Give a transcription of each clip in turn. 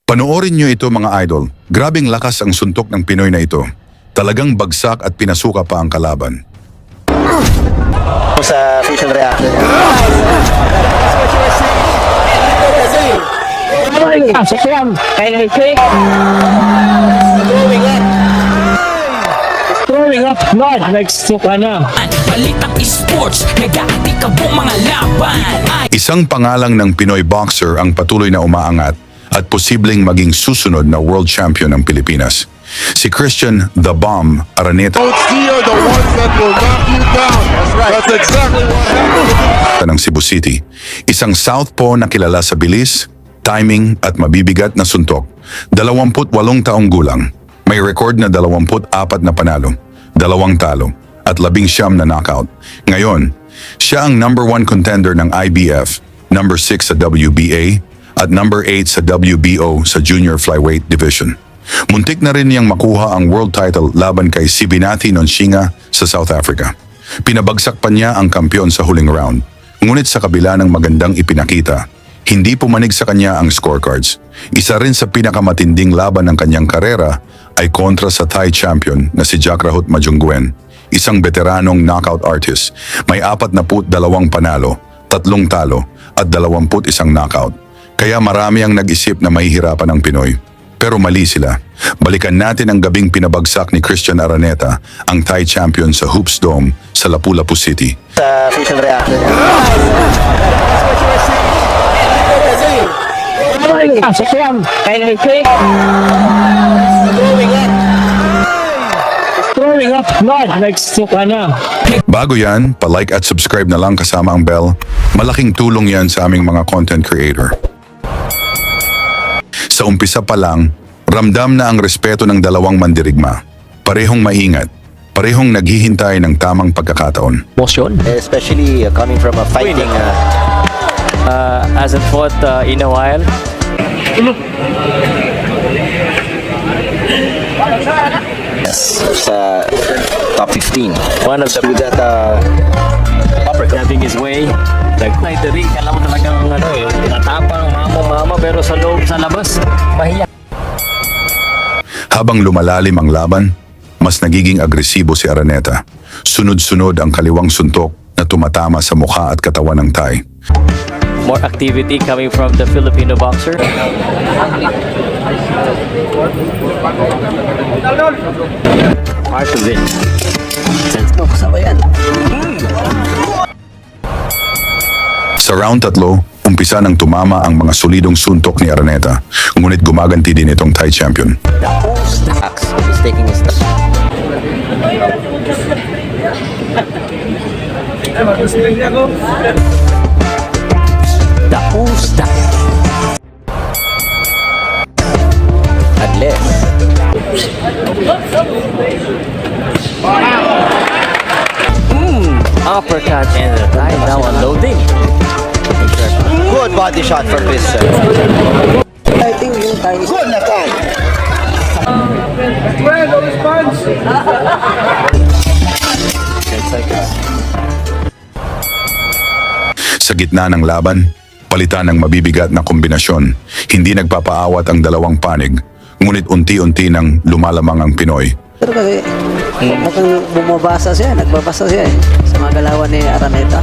Panoorin nyo ito mga idol. Grabing lakas ang suntok ng Pinoy na ito. Talagang bagsak at pinasuka pa ang kalaban. Sa facial reaction niya. Throwing up blood, nagsuka na. Balitang esports, nag-aatikabong mga laban. Isang pangalang ng Pinoy boxer ang patuloy na umaangat at posibleng maging susunod na world champion ng Pilipinas. Si Christian The Bomb Araneta Here, the ones that will knock you down. That's right. That's exactly what happened. ng Cebu City. Isang southpaw na kilala sa bilis, timing at mabibigat na suntok. 28 taong gulang. May record na 24 na panalo, 2 talo at 19 na knockout. Ngayon, siya ang number 1 contender ng IBF, number 6 sa WBA at number 8 sa WBO sa junior flyweight division. Muntik na rin niyang makuha ang world title laban kay Sibinati Nonshinga sa South Africa. Pinabagsak pa niya ang kampiyon sa huling round. Ngunit sa kabila ng magandang ipinakita, hindi pumanig sa kanya ang scorecards. Isa rin sa pinakamatinding laban ng kanyang karera ay kontra sa Thai champion na si Jakrahut Majunguen, isang veteranong knockout artist. May 42 panalo, 3 talo at 21 knockout. Kaya marami ang nag-isip na mahihirapan ang Pinoy. Pero mali sila. Balikan natin ang gabing pinabagsak ni Christian Araneta, ang Thai champion sa Hoops Dome sa Lapu-Lapu City. Sa facial reaction niya. Throwing up blood, nagsuka na. Bago yan, palike at subscribe na lang kasama ang bell. Malaking tulong yan sa aming mga content creator. Sa umpisa pa lang, ramdam na ang respeto ng dalawang mandirigma. Parehong maingat, parehong naghihintay ng tamang pagkakataon. Motion. Especially coming from a fighting... Hasn't fought in a while. yes, sa top 15. One of the With that having his way. Nag-night the ring. Alam mo talagang natapang, mama pero sa loob, sa labas, mahiya. Habang lumalalim ang laban, mas nagiging agresibo si Araneta. Sunod-sunod ang kaliwang suntok na tumatama sa mukha at katawan ng Thai. More activity coming from the Filipino boxer. Part of it. Sa round 3, umpisa nang tumama ang mga solidong suntok ni Araneta, ngunit gumaganti din itong Thai champion. Axe is taking his time. The Usta. Unless Uppercut and the Thai now unloading. good body shot from Christian. I think yung time is good na time. 10 seconds. Sa gitna ng laban, palitan ng mabibigat na kombinasyon. Hindi nagpapaawat ang dalawang panig, ngunit unti-unti nang lumalamang ang Pinoy. Pero kasi mukhang bumabasa siya, nagbabasa siya sa mga galawan ni Araneta.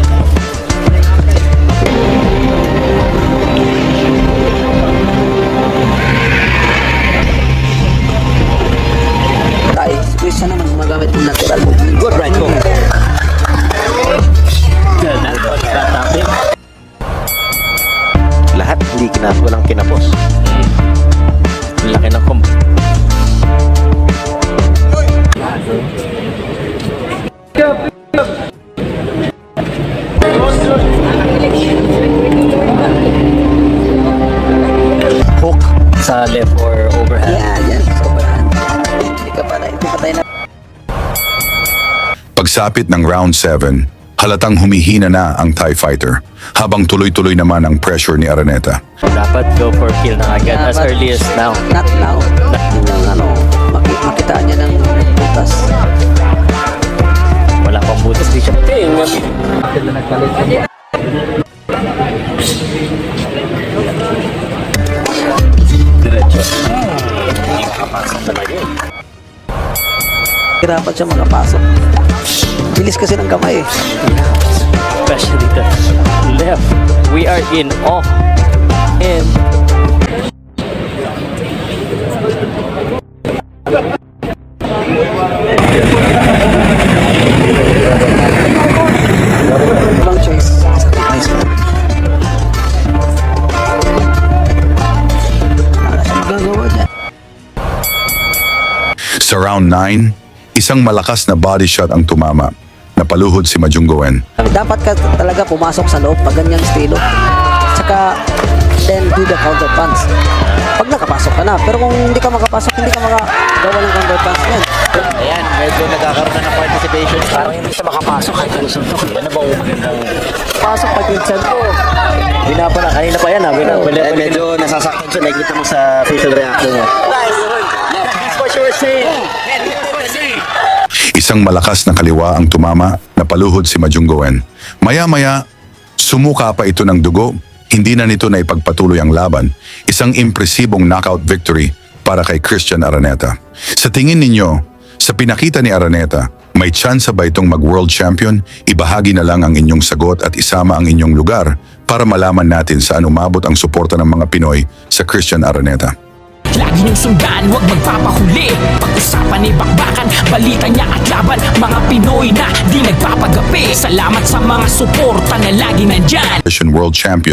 Ay, Christian naman magamit ng natural movement. Good right hook. Lahat hindi walang kinapos. Laki ng combo. Hook sa left or overhand. Yan. Sobrang. Hindi pa tayo na. Pagsapit ng round 7, halatang humihina na ang Thai fighter, habang tuloy-tuloy naman ang pressure ni Araneta. Dapat go for kill na agad as early as now. Not now. Makitaan niya ng butas. Wala pang butas, di siya. Diretso. hirapan siya makapasok. Bilis kasi ng kamay eh. Especially the left. We are in awe. And Wrong choice. Nice. Wala siya magagawa dyan. Sa round 9, isang malakas na body shot ang tumama. Napaluhod si Majunggoen. Dapat ka talaga pumasok sa loob pag ganyang estilo. Tsaka, then do the counter punch. Pag nakapasok ka na. Pero kung hindi ka makapasok, hindi ka makagawa ng counter punch yan. Ayan, medyo nagkakaroon na ng participation. parang hindi siya makapasok kahit ano suntok. Ano ba magandang pasok pag pinsan ko? Binapala, kanina pa yan ha. Binapala. Eh, medyo nasasaktan siya. Nakikita mo sa facial reaction niya. That's what you were saying. Isang malakas na kaliwa ang tumama, napaluhod si Majunggoen. Maya-maya, sumuka pa ito ng dugo. Hindi na nito na ipagpatuloy ang laban. Isang impresibong knockout victory para kay Christian Araneta. Sa tingin ninyo, sa pinakita ni Araneta, may tsansa ba itong mag-world champion? Ibahagi na lang ang inyong sagot at isama ang inyong lugar para malaman natin saan umabot ang suporta ng mga Pinoy sa Christian Araneta. Lagi niyong sundan, huwag magpapahuli. Pag-usapan ni bakbakan, balita niya at laban. Mga Pinoy na di nagpapagapi. Salamat sa mga suporta na lagi nandyan. World champion